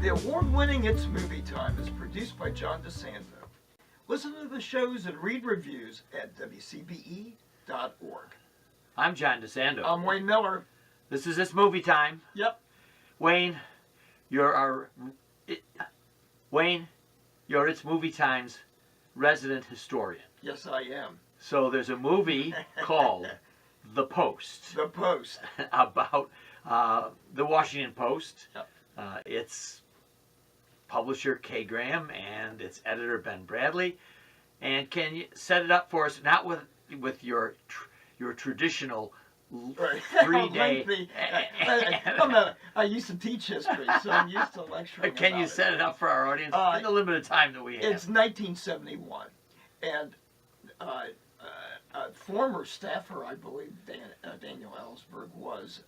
The award-winning It's Movie Time is produced by John DeSando. Listen to the shows and read reviews at WCBE.org. I'm John DeSando. I'm Wayne Miller. This is It's Movie Time. Yep. Wayne, you're It's Movie Time's resident historian. Yes, I am. So there's a movie called The Post. The Post. About the Washington Post. Yep. Its publisher Kay Graham and its editor Ben Bradley. And can you set it up for us, not with your traditional Right. 3-day... I used to teach history, so I'm used to lecturing. Can you set it up for our audience in the limited time that we have? It's 1971, and former staffer, I believe Daniel Ellsberg was,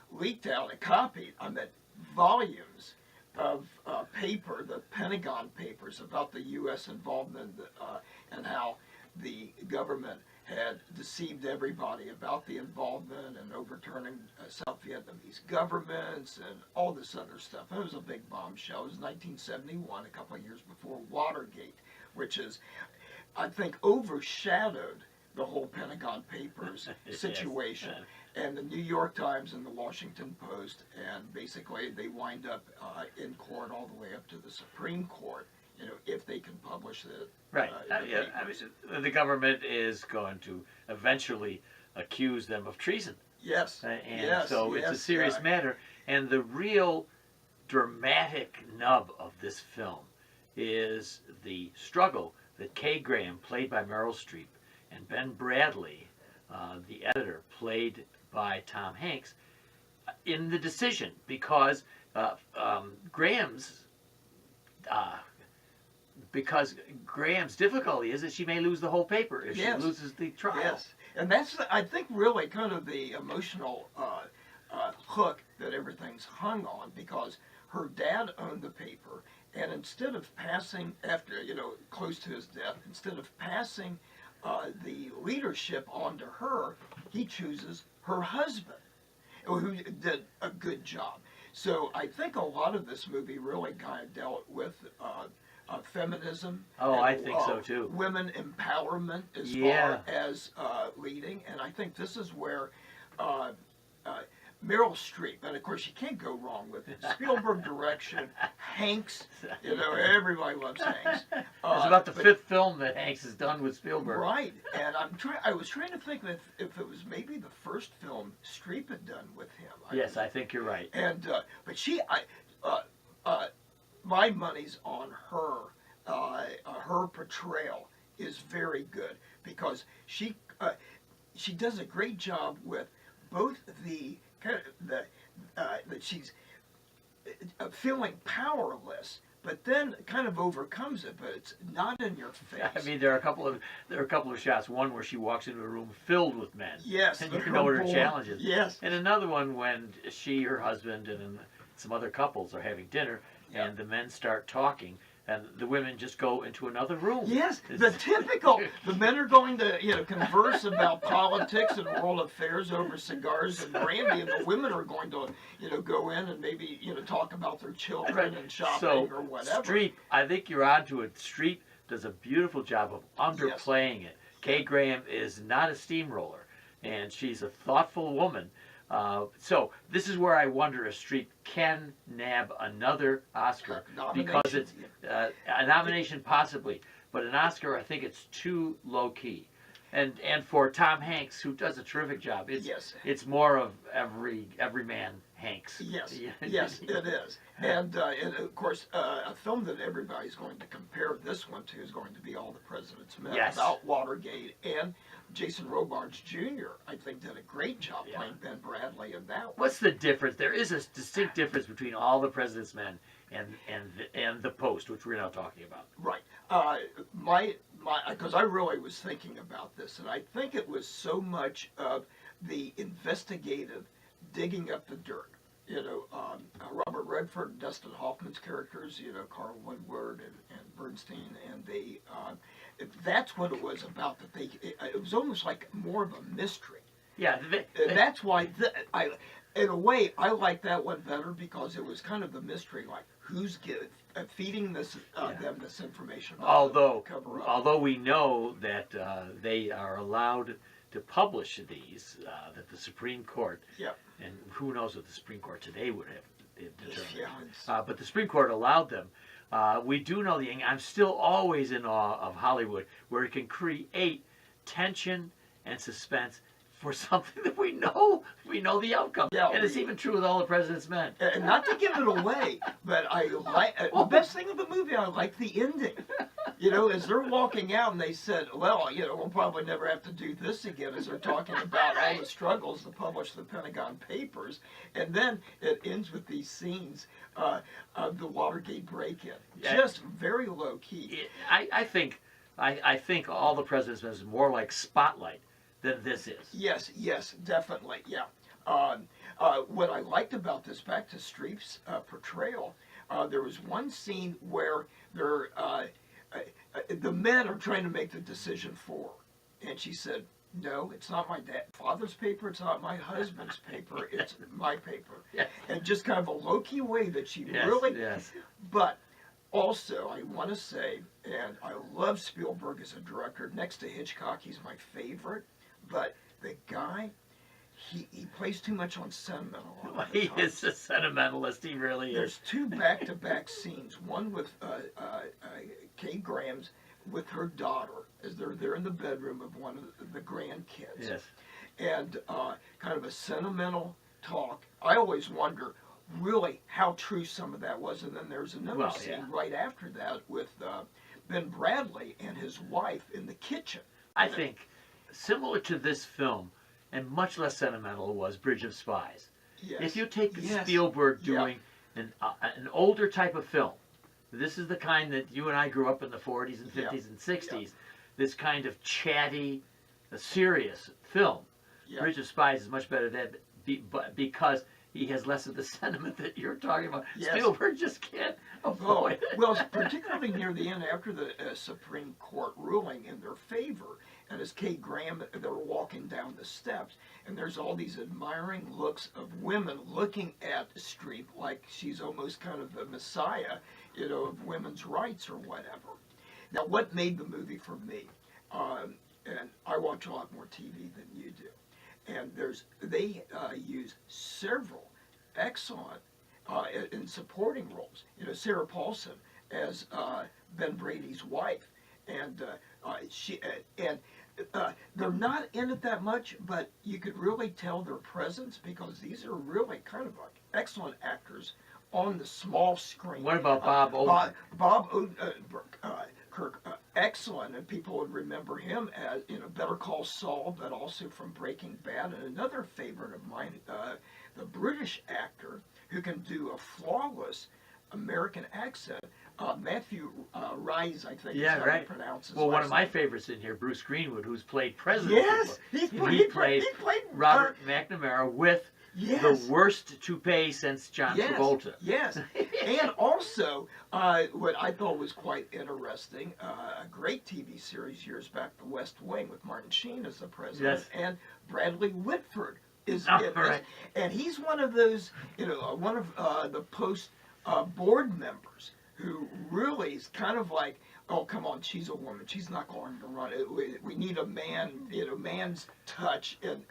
leaked out a copy, volumes of paper, the Pentagon Papers, about the U.S. involvement and how the government had deceived everybody about the involvement and overturning South Vietnamese governments and all this other stuff. It was a big bombshell. It was 1971, a couple of years before Watergate, which is, I think, overshadowed the whole Pentagon Papers situation. Yes. And the New York Times and the Washington Post, and basically they wind up in court all the way up to the Supreme Court, if they can publish it. Right. The government is going to eventually accuse them of treason. Yes. So it's a serious matter. And the real dramatic nub of this film is the struggle that Kay Graham, played by Meryl Streep, and Ben Bradley, the editor, played by Tom Hanks, in the decision, because Graham's difficulty is that she may lose the whole paper if she loses the trial. Yes, and that's, I think, really kind of the emotional hook that everything's hung on, because her dad owned the paper, and instead of passing, after, close to his death, instead of passing the leadership on to her, he chooses her husband, who did a good job. So I think a lot of this movie really kind of dealt with feminism. Oh, I think so too. Women empowerment as far as leading, and I think this is where Meryl Streep, and of course you can't go wrong with it. Spielberg direction, Hanks, everybody loves Hanks. It's about the fifth film that Hanks has done with Spielberg. Right, and I was trying to think if it was maybe the first film Streep had done with him. Yes, I think you're right. And but my money's on her. Her portrayal is very good, because she does a great job with both that she's feeling powerless, but then kind of overcomes it, but it's not in your face. I mean, there are a couple of shots. One where she walks into a room filled with men. Yes, and you can know what her challenge is. Yes, and another one when she, her husband, and some other couples are having dinner, and the men start talking, and the women just go into another room. Yes, the typical. The men are going to, converse about politics and world affairs over cigars and brandy, and the women are going to, go in and maybe, talk about their children and shopping or whatever. Streep, I think you're onto it. Streep does a beautiful job of underplaying it. Kay Graham is not a steamroller, and she's a thoughtful woman. So this is where I wonder if Streep can nab another Oscar, because it's a nomination possibly, but an Oscar, I think it's too low key. And for Tom Hanks, who does a terrific job, it's more of every man Hanks. Yes, yes, it is. And of course, a film that everybody's going to compare this one to is going to be All the President's Men, about Watergate, and Jason Robards Jr., I think, did a great job playing Ben Bradley in that one. What's the difference? There is a distinct difference between All the President's Men and The Post, which we're now talking about. Right. Because I really was thinking about this, and I think it was so much of the investigative digging up the dirt. Robert Redford and Dustin Hoffman's characters, Carl Woodward and Bernstein, and that's what it was about. That it was almost like more of a mystery. Yeah. That's why in a way, I like that one better because it was kind of the mystery, like who's feeding this them this information. Although we know that they are allowed to publish these, that the Supreme Court, Yep. and who knows what the Supreme Court today would have determined, Yeah, but the Supreme Court allowed them. We do know I'm still always in awe of Hollywood, where it can create tension and suspense for something that we know the outcome. Yeah, and it's even true with All the President's Men. and not to give it away, but I like the best thing of the movie. I like the ending. You know, as they're walking out, and they said, "Well, you know, we'll probably never have to do this again." As they're talking about all the struggles to publish the Pentagon Papers, and then it ends with these scenes of the Watergate break-in, just very low key. I think All the President's Men is more like Spotlight than this is. Yes, definitely, yeah. What I liked about this, back to Streep's portrayal, there was one scene where the men are trying to make the decision for her. And she said, "No, it's not my father's paper, it's not my husband's paper, it's my paper." Yes. And just kind of a low-key way that she Yes. But also, I want to say, and I love Spielberg as a director, next to Hitchcock, he's my favorite. But the guy, he plays too much on sentimental. He is a sentimentalist. He really is. There's two back-to-back scenes. One with Kay Graham's with her daughter, as they're in the bedroom of one of the grandkids. Yes. And kind of a sentimental talk. I always wonder, really, how true some of that was. And then there's another scene right after that with Ben Bradley and his wife in the kitchen. I think similar to this film, and much less sentimental, was Bridge of Spies. Yes. If you take Spielberg doing an older type of film, this is the kind that you and I grew up in the 40s and 50s and 60s, this kind of chatty, serious film. Bridge of Spies is much better than because he has less of the sentiment that you're talking about. Spielberg just can't avoid it. Well, particularly near the end, after the Supreme Court ruling in their favor, and as Kay Graham, they're walking down the steps, and there's all these admiring looks of women looking at Streep like she's almost kind of the messiah, you know, of women's rights or whatever. Now, what made the movie for me, and I watch a lot more TV than you do, and they use several excellent in supporting roles. You know, Sarah Paulson as Ben Brady's wife, and they're not in it that much, but you could really tell their presence because these are really kind of like excellent actors on the small screen. What about Bob Odenkirk? Bob Odenkirk, excellent, and people would remember him as, you know, Better Call Saul, but also from Breaking Bad. And another favorite of mine, the British actor who can do a flawless American accent, Matthew Rhys, I think is how he pronounces. Well, one of my favorites in here, Bruce Greenwood, who's played President. Yes, he played Robert McNamara with the worst toupee since John Travolta. Yes, and also what I thought was quite interesting, a great TV series years back, The West Wing, with Martin Sheen as the president, and Bradley Whitford is in it, and he's one of those, you know, one of the post board members who really is kind of like, oh, come on, she's a woman, she's not going to run it. We need a man, you know, man's touch in,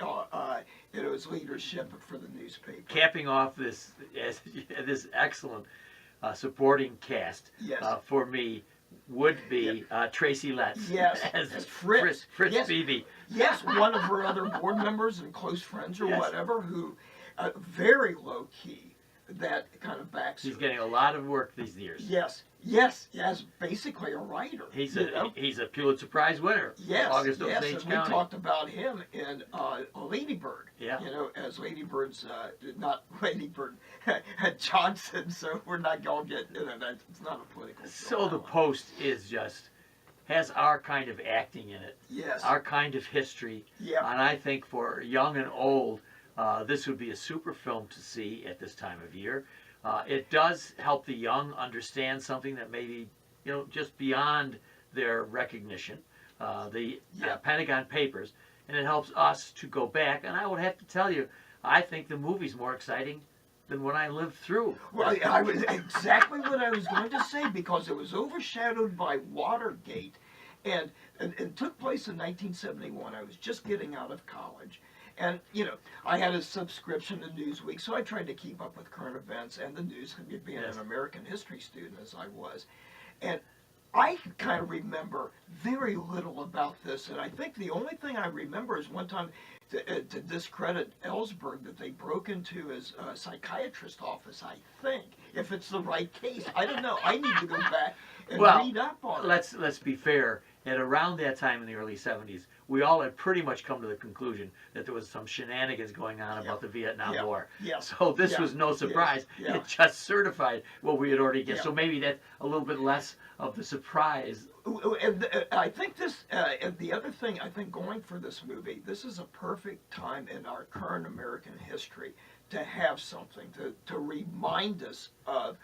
you know, his leadership for the newspaper. Capping off this excellent supporting cast for me would be Tracy Letts as Fritz Beebe. Yes, one of her other board members and close friends or whatever, who very low key. That kind of backs. He's getting a lot of work these years. Yes, basically a writer. He's a Pulitzer Prize winner. August Osage and County. We talked about him in Lady Bird. You know, as Lady Bird's not Lady Bird Johnson. So we're not going to get into that. It's not a political. So the Post has our kind of acting in it. Our kind of history. And I think for young and old, this would be a super film to see at this time of year. It does help the young understand something that may be, you know, just beyond their recognition, the Pentagon Papers, and it helps us to go back. And I would have to tell you, I think the movie's more exciting than what I lived through. Well, I was exactly what I was going to say, because it was overshadowed by Watergate, and it took place in 1971. I was just getting out of college, and I had a subscription to Newsweek, so I tried to keep up with current events and the news, being Yes. an American history student as I was, and I kind of remember very little about this, and I think the only thing I remember is one time, to discredit Ellsberg, that they broke into his psychiatrist's office, I think, if it's the right case. I don't know. I need to go back and read up on it. Let's be fair. At around that time in the early 70s, we all had pretty much come to the conclusion that there was some shenanigans going on about the Vietnam War. Yeah. So this was no surprise. Yeah. It just certified what we had already guessed. Yeah. So maybe that's a little bit less of the surprise. And I think this, and the other thing, I think going for this movie, this is a perfect time in our current American history to have something to remind us of,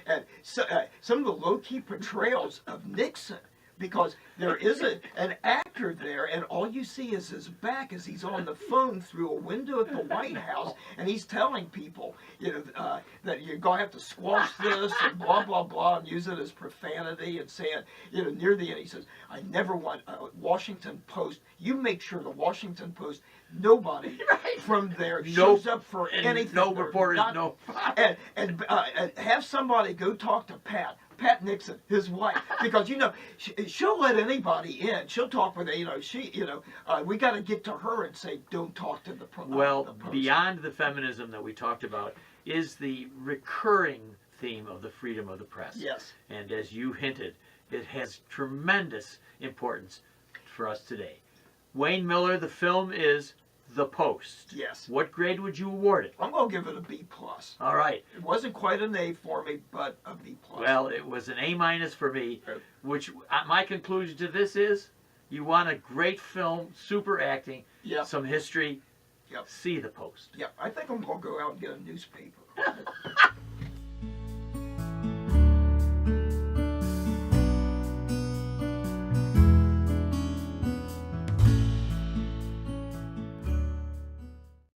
and so, some of the low-key portrayals of Nixon. Because there is an actor there, and all you see is his back as he's on the phone through a window at the White House, and he's telling people, that you're going to have to squash this and blah, blah, blah, and use it as profanity, and saying, near the end, he says, I never want Washington Post. You make sure the Washington Post, nobody from there shows up for anything. No reporters, no. And have somebody go talk to Pat Nixon, his wife, because she'll let anybody in. She'll talk with we got to get to her and say, don't talk to the Well, the Post. beyond the feminism that we talked about is the recurring theme of the freedom of the press. Yes. And as you hinted, it has tremendous importance for us today. Wayne Miller, the film is The Post. Yes. What grade would you award it? I'm going to give it a B+. All right. It wasn't quite an A for me, but a B+. Well, it was an A- for me, which my conclusion to this is you want a great film, super acting, some history, see The Post. Yeah, I think I'm going to go out and get a newspaper.